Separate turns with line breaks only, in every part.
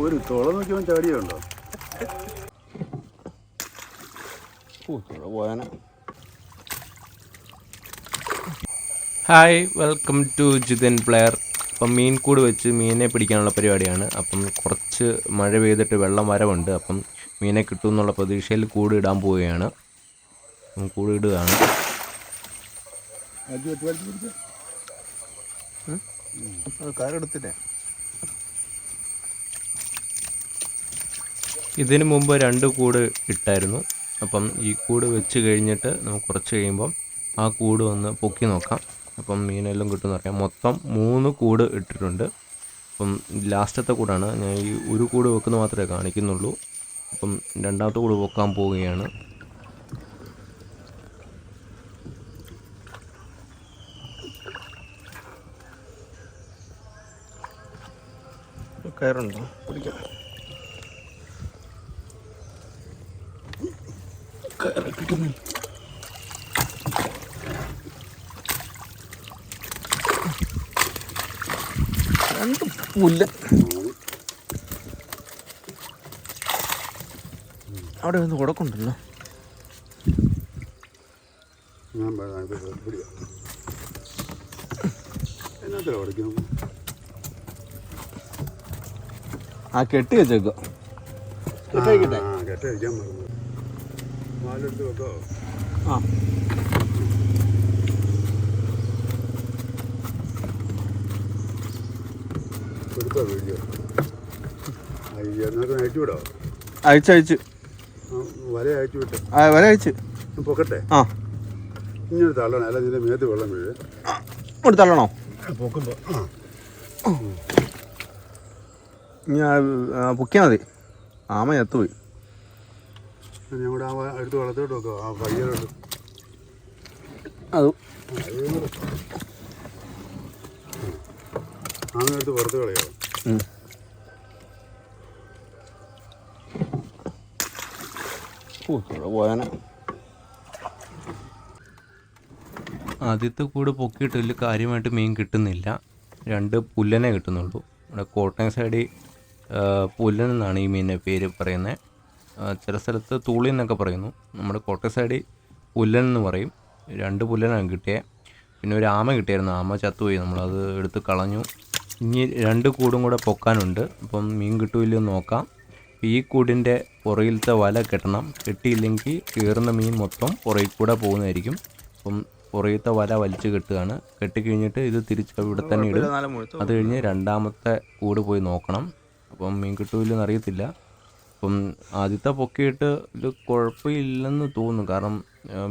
ഒരു തുള നോക്കിയവൻ ചാടിയുണ്ടോ? പോയാന.
Hi, welcome to Jithan player. അപ്പം മീൻ കൂട് വെച്ച് മീനെ പിടിക്കാനുള്ള പരിപാടിയാണ്. അപ്പം കുറച്ച് മഴ പെയ്തിട്ട് വെള്ളം വരവുണ്ട്. അപ്പം മീനെ കിട്ടും എന്നുള്ള പ്രതീക്ഷയിൽ കൂട് ഇടാൻ പോവുകയാണ്. കൂട് ഇടുകയാണ്.
കാരെടുത്തില്ലേ?
ഇതിനു മുമ്പ് 2 കൂട് ഇട്ടായിരുന്നു. അപ്പം ഈ കൂട് വെച്ച് കഴിഞ്ഞിട്ട് നമുക്ക് കുറച്ച് കഴിയുമ്പം ആ കൂട് ഒന്ന് പൊക്കി നോക്കാം. അപ്പം മീനെല്ലാം കിട്ടുമെന്ന് അറിയാം. മൊത്തം 3 കൂട് ഇട്ടിട്ടുണ്ട്. അപ്പം ലാസ്റ്റത്തെ കൂടാണ്. ഞാൻ ഈ ഒരു കൂട് വെക്കുന്നത് മാത്രമേ കാണിക്കുന്നുള്ളൂ. അപ്പം രണ്ടാമത്തെ കൂട് പൊക്കാൻ പോവുകയാണ്.
കയറുണ്ടോ? പിടിക്കാം. കയറി കിട്ടുന്നു. രണ്ട് പുല്ല് അവിടെ ഒന്ന് കൊടുക്കുന്നുണ്ടല്ലോ. ആ കെട്ടി വെച്ചേക്കോ. കെട്ടി ആ അയച്ചു
വല അയച്ചു വിട്ടു.
വല അയച്ച്
പൊക്കട്ടെ.
ആ
ഇങ്ങനെ തള്ളണം, അല്ല ഇതിന്റെ മേത്ത് വെള്ളം വീഴ്.
ഇവിടെ തള്ളണോ?
പൊക്കുമ്പോ
ഞാൻ പൊക്കിയാൽ മതി. ആമ എത്തുപോയി.
ഞങ്ങളുടെ ആ അടുത്ത് വെള്ളത്തോട്ട് വെക്കോ. ആ പയ്യനോട്ട്
അത്
ആമയെടുത്ത് പുറത്ത് കളയോ.
പോയാന.
ആദ്യത്തെ കൂട് പൊക്കിയിട്ട് വലിയ കാര്യമായിട്ട് മീൻ കിട്ടുന്നില്ല. 2 പുല്ലനെ കിട്ടുന്നുള്ളൂ. ഇവിടെ കോട്ടയം സൈഡിൽ പുല്ലൻ എന്നാണ് ഈ മീനിൻ്റെ പേര് പറയുന്നത്. ചില സ്ഥലത്ത് തൂളി എന്നൊക്കെ പറയുന്നു. നമ്മുടെ കോട്ടയം സൈഡിൽ പുല്ലൻ എന്ന് പറയും. 2 പുല്ലനാണ് കിട്ടിയത്. പിന്നെ ഒരു ആമ കിട്ടിയായിരുന്നു. ആമ ചത്തുപോയി, നമ്മളത് എടുത്ത് കളഞ്ഞു. ഇനി 2 കൂടും കൂടെ പൊക്കാനുണ്ട്. അപ്പം മീൻ കിട്ടുമില്ലോ നോക്കാം. ഈ കൂടിൻ്റെ പുറകിലത്തെ വല കെട്ടണം. കെട്ടിയില്ലെങ്കിൽ കയറുന്ന മീൻ മൊത്തം പുറകിൽ കൂടെ പോകുന്നതായിരിക്കും. അപ്പം പുറകിലത്തെ വല വലിച്ച് കെട്ടുകയാണ്. കെട്ടിക്കഴിഞ്ഞിട്ട് ഇത് തിരിച്ച് ഇവിടെ തന്നെ ഇടും. അത് കഴിഞ്ഞ് രണ്ടാമത്തെ കൂട് പോയി നോക്കണം. അപ്പം മീൻ കിട്ടുമില്ലെന്ന് അറിയത്തില്ല. അപ്പം ആദ്യത്തെ പൊക്കിയിട്ട് ഇത് കുഴപ്പമില്ലെന്ന് തോന്നുന്നു. കാരണം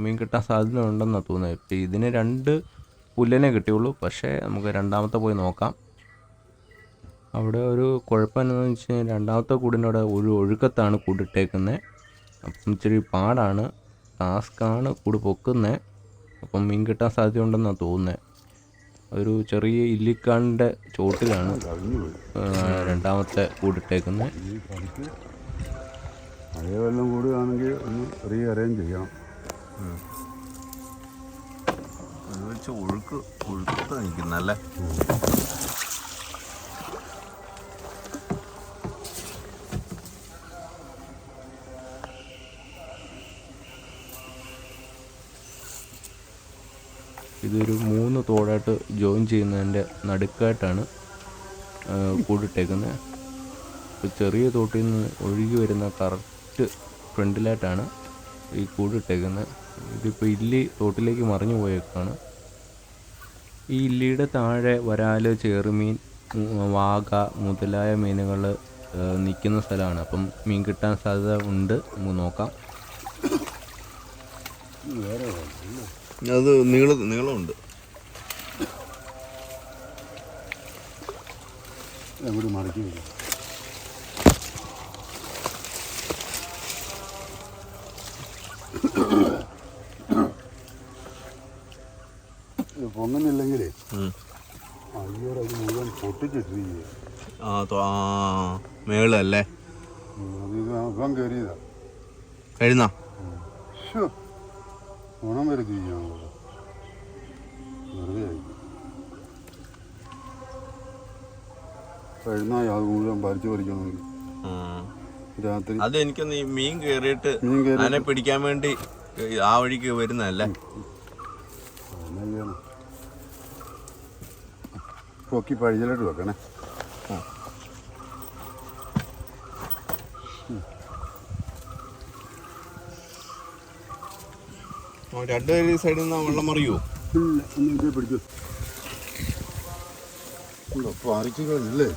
മീൻ കിട്ടാൻ സാധ്യത ഉണ്ടെന്നാണ് തോന്നുന്നത്. ഇപ്പം ഇതിന് 2 പുല്ലിനെ കിട്ടിയുള്ളൂ. പക്ഷേ നമുക്ക് രണ്ടാമത്തെ പോയി നോക്കാം. അവിടെ ഒരു കുഴപ്പം എന്താണെന്ന് വെച്ച് കഴിഞ്ഞാൽ രണ്ടാമത്തെ കൂടിൻ്റെ അവിടെ ഒരു ഒഴുക്കത്താണ് കൂടിട്ടേക്കുന്നത്. അപ്പം ഇച്ചിരി പാടാണ്, ടാസ്ക്കാണ് കൂട് പൊക്കുന്നത്. അപ്പം മീൻ കിട്ടാൻ സാധ്യത ഉണ്ടെന്നാണ് തോന്നുന്നത്. ഒരു ചെറിയ ഇല്ലിക്കാടിൻ്റെ ചോട്ടിലാണ് രണ്ടാമത്തെ കൂടിട്ടേക്കുന്നത്.
മഴ വെള്ളം കൂടുകയാണെങ്കിൽ ഒന്ന് റീ അറേഞ്ച് ചെയ്യണം.
അത് വെച്ച് ഒഴുക്ക് നിൽക്കുന്നല്ലേ.
ഇതൊരു 3 തോടായിട്ട് ജോയിൻ ചെയ്യുന്നതിൻ്റെ നടുക്കായിട്ടാണ് കൂടിട്ടേക്കുന്നത്. ഇപ്പോൾ ചെറിയ തോട്ടിൽ നിന്ന് ഒഴുകി വരുന്ന കറക്റ്റ് ഫ്രണ്ടിലായിട്ടാണ് ഈ കൂടിട്ടേക്കുന്നത്. ഇതിപ്പോൾ ഇല്ലി തോട്ടിലേക്ക് മറിഞ്ഞു പോയേക്കാണ്. ഈ ഇല്ലിയുടെ താഴെ വരാൽ, ചെറുമീൻ, വാഗ മുതലായ മീനുകൾ നിൽക്കുന്ന സ്ഥലമാണ്. അപ്പം മീൻ കിട്ടാൻ സാധ്യത ഉണ്ട്. നമുക്ക് നോക്കാം.
അത് നീളമുണ്ട്.
എവിടെ മടക്കി വരും. പൊങ്ങുന്നില്ലെങ്കിലേ അയ്യോടെ അത് മുഴുവൻ പൊട്ടിച്ചിട്ടിരിക്കുക.
മേളല്ലേ
ഇവൻ കയറിയതാ.
കഴിഞ്ഞാ
ഗുണം വരുത്തിരിക്കുക. വെറുതെ ആയിരിക്കും. കഴിഞ്ഞാൽ അത് മുഴുവൻ പരിച്ചു പറിക്കണമെങ്കിൽ രാത്രി
അത് എനിക്കൊന്ന് ഈ മീൻ കയറിയിട്ട്
മീൻ കയറി
അതിനെ പിടിക്കാൻ വേണ്ടി ആ വഴിക്ക് വരുന്നതല്ലേ.
പൊക്കി പഴിഞ്ഞിലോട്ട് വെക്കണേ.
രണ്ടുപേരും ഈ സൈഡിൽ നിന്ന് വെള്ളം മറിയുമോ?
ഇല്ല, ഒന്ന് പിടിച്ചു പാറിച്ചല്ലേ.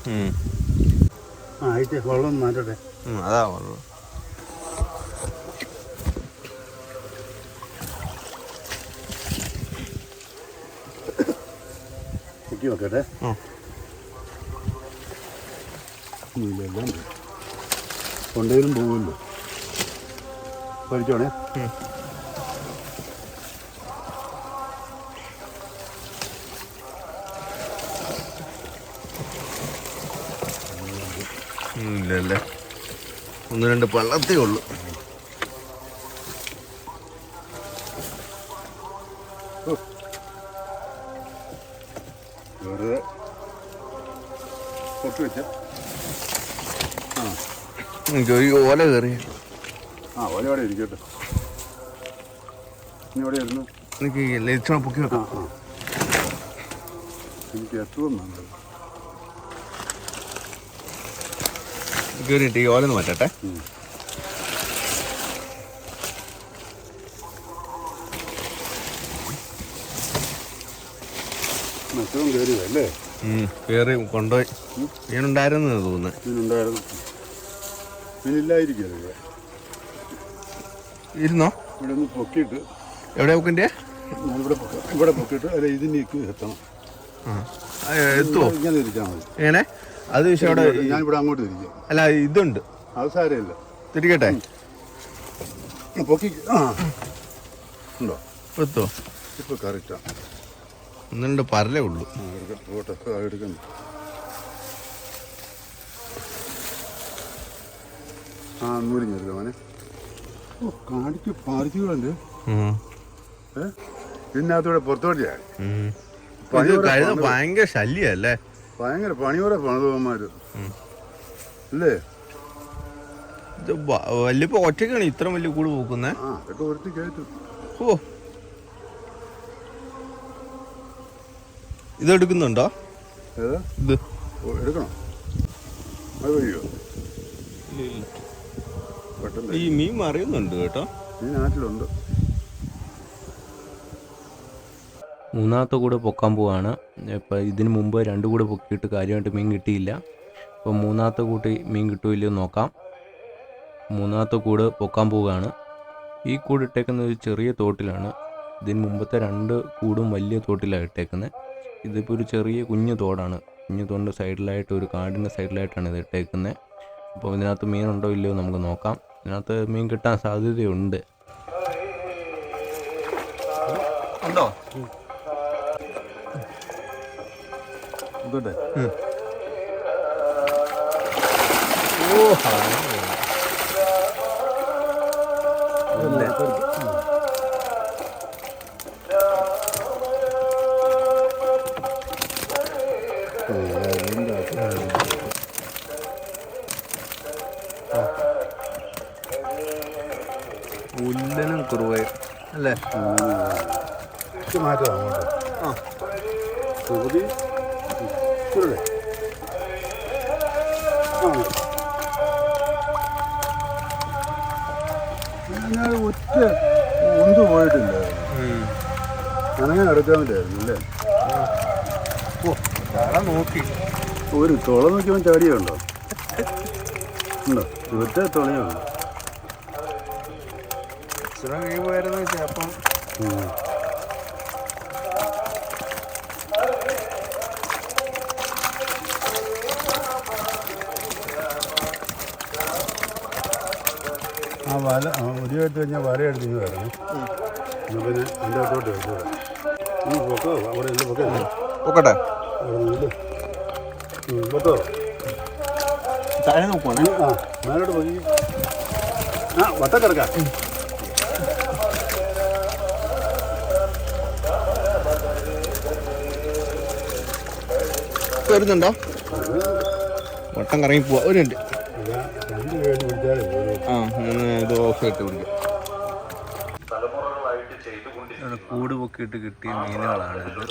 ആയിട്ട് വെള്ളം മാറ്റട്ടെ.
അതാ വെള്ളം.
പൊക്കി വെക്കട്ടെ. എല്ലാം കൊണ്ടേലും പോകുമല്ലോ. പഠിച്ചോണേ.
ഇല്ലല്ലേ, ഒന്ന് രണ്ട് പള്ളത്തേ ഉള്ളു.
വെറുതെ പൊട്ടി വെച്ച
എനിക്ക് ഒരു ഓല കയറി.
ഓല അവിടെ ഇരിക്കട്ടെ. ഇനി എവിടെ ആയിരുന്നു?
എനിക്ക് ലയിച്ചോണം പൊക്കി വെക്കാം.
എനിക്ക് എത്തും നല്ലത്.
കയറിയിട്ട് ഈ ഓലെന്ന് മാറ്റട്ടെ.
മറ്റവും കയറിയതല്ലേ?
കയറി കൊണ്ടുപോയി. മീനുണ്ടായിരുന്നു തോന്നുന്നു.
മീനുണ്ടായിരുന്നു. മീനില്ലായിരിക്കും.
ഇരുന്നോ?
ഇവിടെ ഒന്ന് പൊക്കിയിട്ട്.
എവിടെ പൊക്കിൻ്റെ?
ഇവിടെ പൊക്കിയിട്ട് അല്ല ഇതിനേക്ക് എത്തണം.
എത്തുമോ?
ഇങ്ങനെ ഇരിക്കാൻ മതി.
എങ്ങനെ? അത് പക്ഷേ അവിടെ
ഞാനിവിടെ അങ്ങോട്ട് തിരിക്കാം.
അല്ല, ഇതുണ്ട്.
അത് സാരമില്ല,
തിരിക്കട്ടെ.
പൊക്കി. ഉണ്ടോ?
എത്തോ?
ഇപ്പൊ കറക്റ്റാ.
ഒന്നുണ്ട് പരലേ ഉള്ളൂ.
എടുക്കണ്ട. നൂലിഞ്ഞെടുക്കാം മോനെ. കാടിക്ക് പാറിച്ചുകളുണ്ട്. ഇതിനകത്തൂടെ പുറത്തോട്ട്
ഭയങ്കര ശല്യല്ലേ?
ഭയങ്കര പണിയോടെ പണിതോന്മാര് അല്ലേ?
ഇത് വലിയപ്പോ ഒറ്റക്കാണ് ഇത്ര വലിയ കൂട് പോക്കുന്നേ.
അതൊക്കെ ഒരുത്തി കയറ്റും.
ഓ, ഇതെടുക്കുന്നുണ്ടോ? ഇത്
എടുക്കണം. അത് വഴിയോ? പെട്ടെന്ന്
ഈ മീൻ മറിയുന്നുണ്ട് കേട്ടോ.
മീൻ നാട്ടിലുണ്ട്.
മൂന്നാമത്തെ കൂടെ പൊക്കാൻ പോവാണ്. ഇപ്പം ഇതിന് മുമ്പ് 2 കൂടെ പൊക്കിയിട്ട് കാര്യമായിട്ട് മീൻ കിട്ടിയില്ല. ഇപ്പം മൂന്നാമത്തെ കൂട്ടി മീൻ കിട്ടുമില്ലയോ നോക്കാം. മൂന്നാമത്തെ കൂട് പൊക്കാൻ പോവുകയാണ്. ഈ കൂട് ഇട്ടേക്കുന്നത് ഒരു ചെറിയ തോട്ടിലാണ്. ഇതിന് മുമ്പത്തെ 2 കൂടും വലിയ തോട്ടിലാണ് ഇട്ടേക്കുന്നത്. ഇതിപ്പോൾ ഒരു ചെറിയ കുഞ്ഞു തോടാണ്. കുഞ്ഞു തോടിൻ്റെ സൈഡിലായിട്ട്, ഒരു കാടിൻ്റെ സൈഡിലായിട്ടാണ് ഇത് ഇട്ടേക്കുന്നത്. അപ്പോൾ ഇതിനകത്ത് മീനുണ്ടോ ഇല്ലയോ നമുക്ക് നോക്കാം. ഇതിനകത്ത് മീൻ കിട്ടാൻ സാധ്യതയുണ്ട്.
ഉണ്ടോ?
ഇതോട്ടെ.
ഉല്ലനും കുറുവയും അല്ലേ?
മാറ്റാം അങ്ങോട്ട്. ഞാൻ ഒറ്റ ഒന്നും പോയിട്ടില്ല. അങ്ങനെ എടുക്കാമില്ലായിരുന്നു അല്ലേ?
നോക്കി
ഒരു തുള നോക്കിയവൻ ചാടിയുണ്ടോ? ഉണ്ടോ? ഒറ്റ തുളയുണ്ടോ?
കഴിയുമായിരുന്നു ചിലപ്പം.
ആ വല ഒടിയെടുത്ത് കഴിഞ്ഞാൽ വല എടുത്ത് വരണം. പിന്നെ എൻ്റെ അകത്തോട്ട് വെച്ചു പൊക്കോ. അവിടെ ഇല്ല പൊക്കോ.
പൊക്കട്ടെ.
പൊക്കോ.
താഴെ നോക്കുവാണേ.
മേലോട്ട് പോയി. വട്ടക്കിടക്കാം.
വരുന്നുണ്ടോ? വട്ടം കറങ്ങി പോവാ. ഒരു മിനിറ്റ്.
രണ്ട് കൈ പിടിച്ചാലേ
ആ മൂന്ന് ഇത് ഓഫ് ആയിട്ട് പിടിക്കും.
കൂട് പൊക്കിയിട്ട് കിട്ടിയ മീനുകളാണ് ഇത്.